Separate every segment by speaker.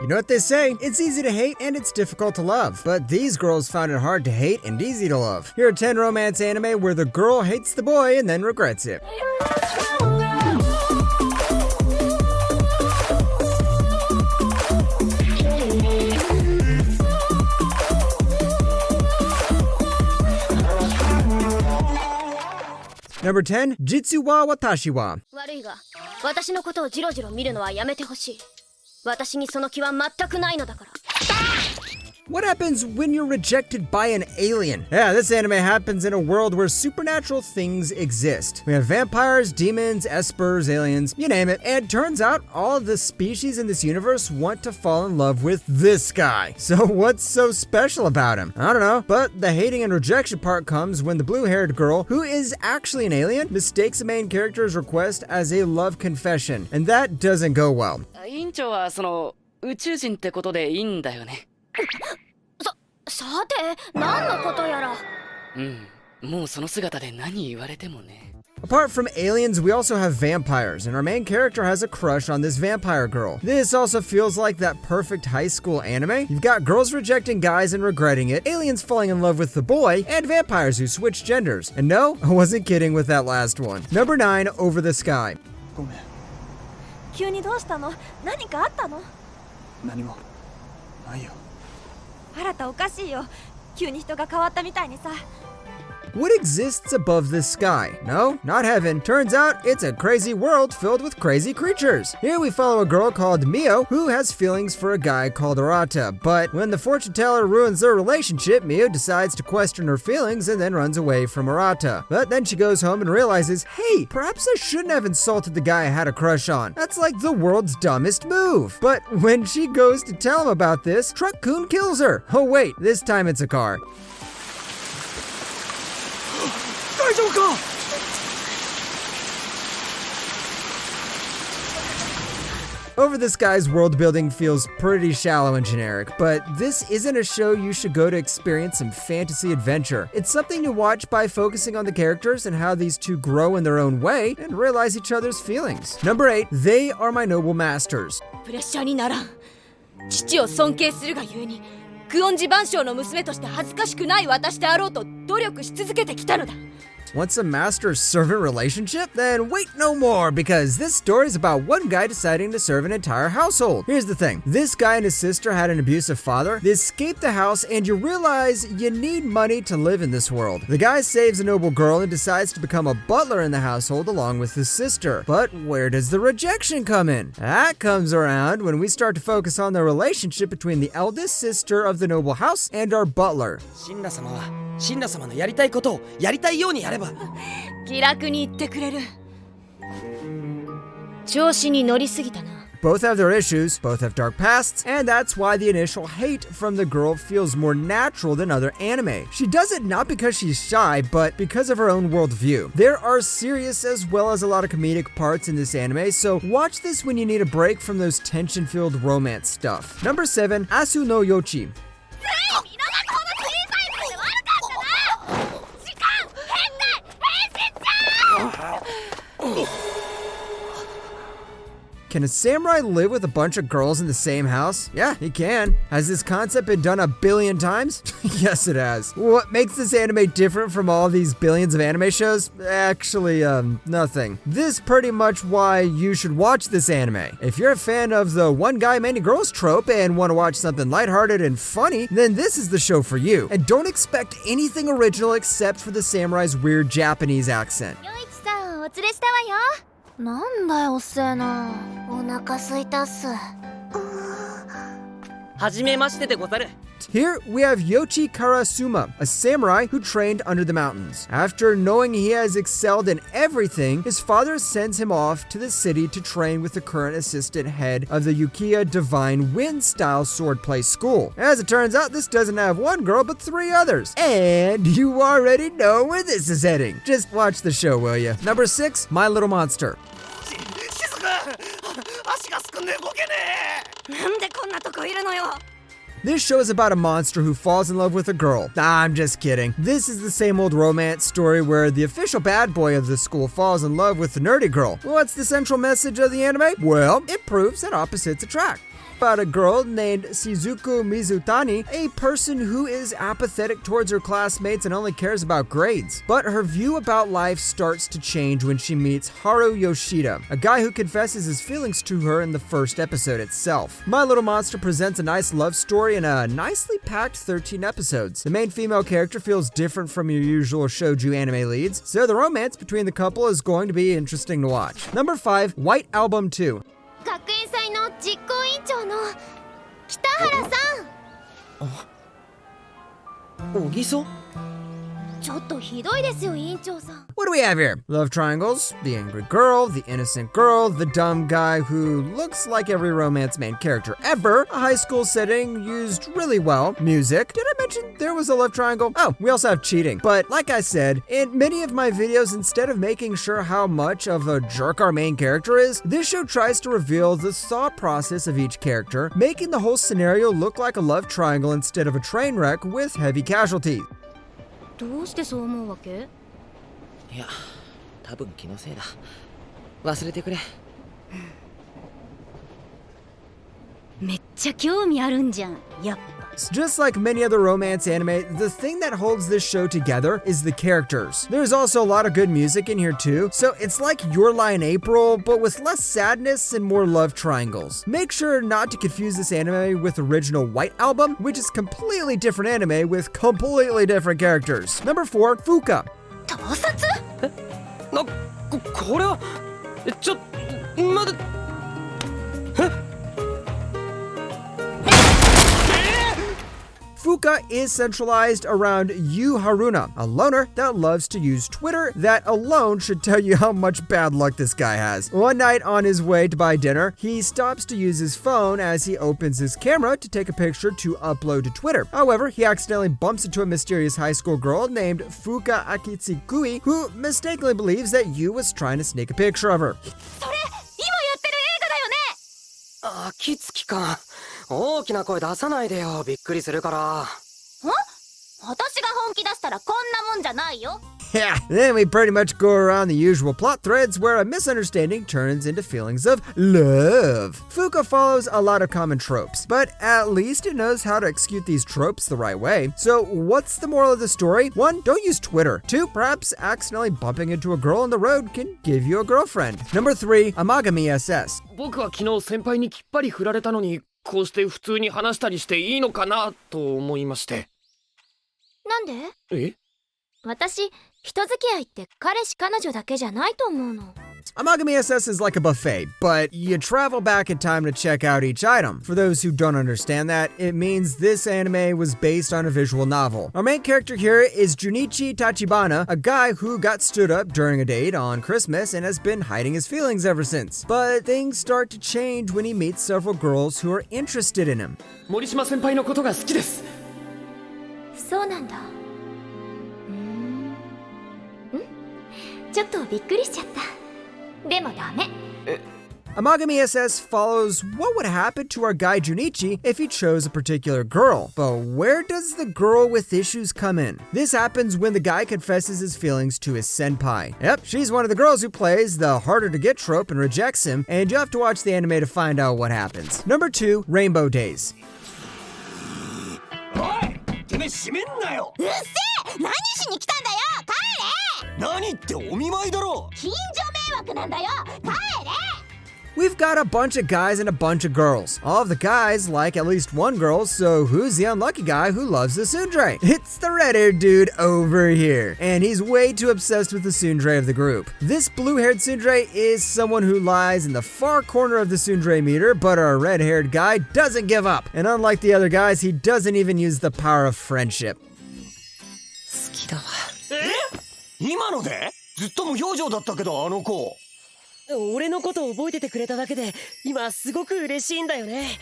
Speaker 1: You know what they say, it's easy to hate and it's difficult to love. But these girls found it hard to hate and easy to love. Here are 10 romance anime where the girl hates the boy and then regrets it. Number 10, Jitsu wa watashi wa.
Speaker 2: 悪いが、私のことをジロジロ見るのはやめてほしい。私にその気は全くないのだから。
Speaker 1: What happens when you're rejected by an alien? Yeah, this anime happens in a world where supernatural things exist. We have vampires, demons, espers, aliens, you name it. And turns out all of the species in this universe want to fall in love with this guy. So what's so special about him? I don't know, but the hating and rejection part comes when the blue-haired girl, who is actually an alien, mistakes the main character's request as a love confession. And that doesn't go well.
Speaker 3: 委員長はその宇宙人ってことでいいんだよね。
Speaker 2: さて、何のことやら。
Speaker 3: もうその姿で何言われてもね。
Speaker 1: Apart from aliens, we also have vampires, and our main character has a crush on this vampire girl. This also feels like that perfect high school anime. You've got girls rejecting guys and regretting it, aliens falling in love with the boy, and vampires who switch genders. And no, I wasn't kidding with that last one. Number 9, Over the Sky.
Speaker 4: ごめん。
Speaker 5: 急にどうしたの？何かあったの？
Speaker 4: 何もないよ。
Speaker 5: あらたおかしいよ。急に人が変わったみたいにさ。
Speaker 1: What exists above the sky? No, not heaven. Turns out it's a crazy world filled with crazy creatures. Here we follow a girl called Mio who has feelings for a guy called Arata, but when the fortune teller ruins their relationship, Mio decides to question her feelings and then runs away from Arata. But then she goes home and realizes, hey, perhaps I shouldn't have insulted the guy I had a crush on. That's like the world's dumbest move. But when she goes to tell him about this, Truck-kun kills her. Oh wait, this time it's a car.
Speaker 4: 大丈夫か?
Speaker 1: Over the Sky's world building feels pretty shallow and generic, but this isn't a show you should go to experience some fantasy adventure. It's something to watch by focusing on the characters and how these two grow in their own way and realize each other's feelings. Number 8, They Are My Noble Masters.
Speaker 5: プレッシャーにならん。父を尊敬するがゆえに、久遠寺番匠の娘として恥ずかしくない私であろうと努力し続けてきたのだ。
Speaker 1: Wants a master-servant relationship? Then wait no more, because this story is about one guy deciding to serve an entire household. Here's the thing. This guy and his sister had an abusive father. They escape the house, and you realize you need money to live in this world. The guy saves a noble girl and decides to become a butler in the household along with his sister. But where does the rejection come in? That comes around when we start to focus on the relationship between the eldest sister of the noble house and our butler.
Speaker 4: シンラ様はシンラ様のやりたいことをやりたいようにやれば。
Speaker 5: 気楽に言ってくれる。調子に乗りすぎたな。
Speaker 1: Both have their issues, both have dark pasts, and that's why the initial hate from the girl feels more natural than other anime. She does it not because she's shy, but because of her own worldview. There are serious as well as a lot of comedic parts in this anime, so watch this when you need a break from those tension-filled romance stuff. Number 7, Asu no Yochi. Can a samurai live with a bunch of girls in the same house? Yeah, he can. Has this concept been done a billion times? Yes, it has. What makes this anime different from all these billions of anime shows? Actually, nothing. This is pretty much why you should watch this anime. If you're a fan of the one guy, many girls trope and want to watch something lighthearted and funny, then this is the show for you. And don't expect anything original except for the samurai's weird Japanese accent.
Speaker 2: よいちさん、お連れしたわよ。
Speaker 5: なんだよ、おせえな。
Speaker 2: お腹すいたっす。
Speaker 4: はじめましてでござる。
Speaker 1: Here we have Yoichi Karasuma, a samurai who trained under the mountains. After knowing he has excelled in everything, his father sends him off to the city to train with the current assistant head of the Yukiya Divine Wind-style swordplay school. As it turns out, this doesn't have one girl but 3 others. And you already know where this is heading. Just watch the show, will you? Number 6, My Little Monster.
Speaker 4: しずく、足がすくんで動けねえ。
Speaker 5: なんでこんなとこいるのよ。
Speaker 1: This show is about a monster who falls in love with a girl. I'm just kidding. This is the same old romance story where the official bad boy of the school falls in love with the nerdy girl. What's the central message of the anime? Well, it proves that opposites attract. about a girl named Shizuku Mizutani, a person who is apathetic towards her classmates and only cares about grades. But her view about life starts to change when she meets Haru Yoshida, a guy who confesses his feelings to her in the first episode itself. My Little Monster presents a nice love story in a nicely packed 13 episodes. The main female character feels different from your usual shoujo anime leads, so the romance between the couple is going to be interesting to watch. Number 5, White Album 2.
Speaker 2: 学園祭の実行委員長の北原さん。
Speaker 4: 小木曽？
Speaker 2: ちょっとひどいですよ委員長さん。
Speaker 1: What do we have here? Love triangles, the angry girl, the innocent girl, the dumb guy who looks like every romance main character ever, a high school setting used really well, music. Did I mention there was a love triangle? Oh, we also have cheating. But like I said, in many of my videos, instead of making sure how much of a jerk our main character is, this show tries to reveal the thought process of each character, making the whole scenario look like a love triangle instead of a train wreck with heavy casualties.
Speaker 2: どうしてそう思うわけ？
Speaker 4: いや、多分気のせいだ。忘れてくれ。
Speaker 2: めっちゃ興味あるんじゃん。やっぱ。
Speaker 1: Just like many other romance anime, the thing that holds this show together is the characters. There's also a lot of good music in here too, so it's like Your Lie in April, but with less sadness and more love triangles. Make sure not to confuse this anime with original White Album, which is completely different anime with completely different characters. Number 4, Fuka.
Speaker 2: 盗撮？
Speaker 4: これはまだ。
Speaker 1: Fuka is centralized around Yu Haruna, a loner that loves to use Twitter. That alone should tell you how much bad luck this guy has. One night on his way to buy dinner, he stops to use his phone as he opens his camera to take a picture to upload to Twitter. However, he accidentally bumps into a mysterious high school girl named Fuka Akitsukui, who mistakenly believes that Yu was trying to sneak a picture of her.
Speaker 2: それ今やってる映画だよね。
Speaker 4: 秋月か。大きな声出さないでよ。びっくりするから。
Speaker 2: 私が本気出したらこんなもんじゃないよ。
Speaker 1: Yeah, then we pretty much go around the usual plot threads where a misunderstanding turns into feelings of love. Fuka follows a lot of common tropes, but at least it knows how to execute these tropes the right way. So what's the moral of the story? 1, don't use Twitter. 2, perhaps accidentally bumping into a girl on the road can give you a girlfriend. Number 3, Amagami SS.
Speaker 6: 僕は昨日先輩にきっぱり振られたのに、こうして普通に話したりしていいのかなと思いまして。
Speaker 2: なんで？
Speaker 6: え？
Speaker 2: 私、人付き合いって彼氏彼女だけじゃないと思うの。
Speaker 1: Amagami SS is like a buffet, but you travel back in time to check out each item. For those who don't understand that, it means this anime was based on a visual novel. Our main character here is Junichi Tachibana, a guy who got stood up during a date on Christmas and has been hiding his feelings ever since. But things start to change when he meets several girls who are interested in him.
Speaker 6: 森島先輩のことが好きです。
Speaker 2: そうなんだ。ちょっとびっくりしちゃった。でもダメ。
Speaker 1: Amagami SS follows what would happen to our guy Junichi if he chose a particular girl. But where does the girl with issues come in? This happens when the guy confesses his feelings to his senpai. Yep, she's one of the girls who plays the harder to get trope and rejects him, and you have to watch the anime to find out what happens. Number 2, Rainbow Days.
Speaker 4: おい、てめえ閉めんなよ。
Speaker 2: うっせえ！何しに来たんだよ！帰れ！
Speaker 4: 何ってお見舞いだろ。
Speaker 2: 近所迷惑なんだよ！帰れ！
Speaker 1: We've got a bunch of guys and a bunch of girls. All of the guys like at least one girl, so who's the unlucky guy who loves the tsundere? It's the red-haired dude over here, and he's way too obsessed with the tsundere of the group. This blue-haired tsundere is someone who lies in the far corner of the tsundere meter, but our red-haired guy doesn't give up. And unlike the other guys, he doesn't even use the power of friendship.
Speaker 4: 好きだわ。今ので？ずっと無表情だったけどあの子。
Speaker 3: 俺のこと覚えててくれただけで今すごく嬉しいんだよね。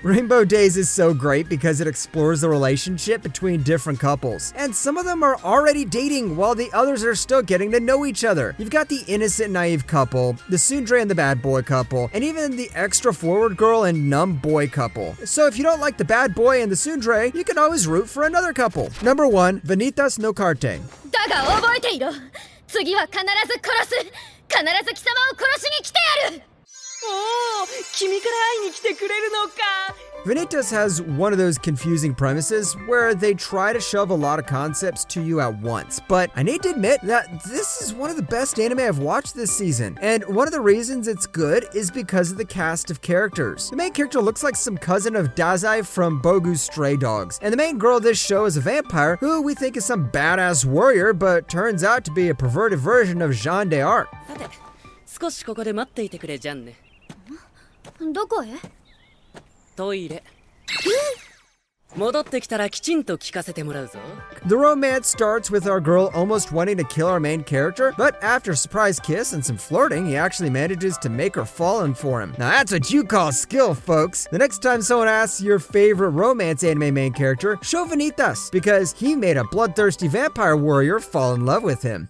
Speaker 1: Rainbow Days is so great because it explores the relationship between different couples. And some of them are already dating while the others are still getting to know each other. You've got the innocent naive couple, the tsundere and the bad boy couple, and even the extra forward girl and numb boy couple. So if you don't like the bad boy and the tsundere, you can always root for another couple. Number 1, Vanitas no Carte.
Speaker 2: だが覚えていろ。次は必ず殺す。必ず貴様を殺しに来てやる。
Speaker 3: おお、君から会いに来てくれるのか。
Speaker 1: Vanitas has one of those confusing premises where they try to shove a lot of concepts to you at once, but I need to admit that this is one of the best anime I've watched this season, and one of the reasons it's good is because of the cast of characters. The main character looks like some cousin of Dazai from Bogu's Stray Dogs, and the main girl of this show is a vampire who we think is some badass warrior, but turns out to be a perverted version of Jeanne d'Arc.
Speaker 3: さて、少しここで待っていてくれじゃんね。
Speaker 2: どこへ？
Speaker 3: トイレ。戻ってきたらきちんと聞かせてもらうぞ。
Speaker 1: The romance starts with our girl almost wanting to kill our main character, but after a surprise kiss and some flirting, he actually manages to make her fall in for him. Now that's what you call skill, folks. The next time someone asks your favorite romance anime main character, show Vanitas, because he made a bloodthirsty vampire warrior fall in love with him.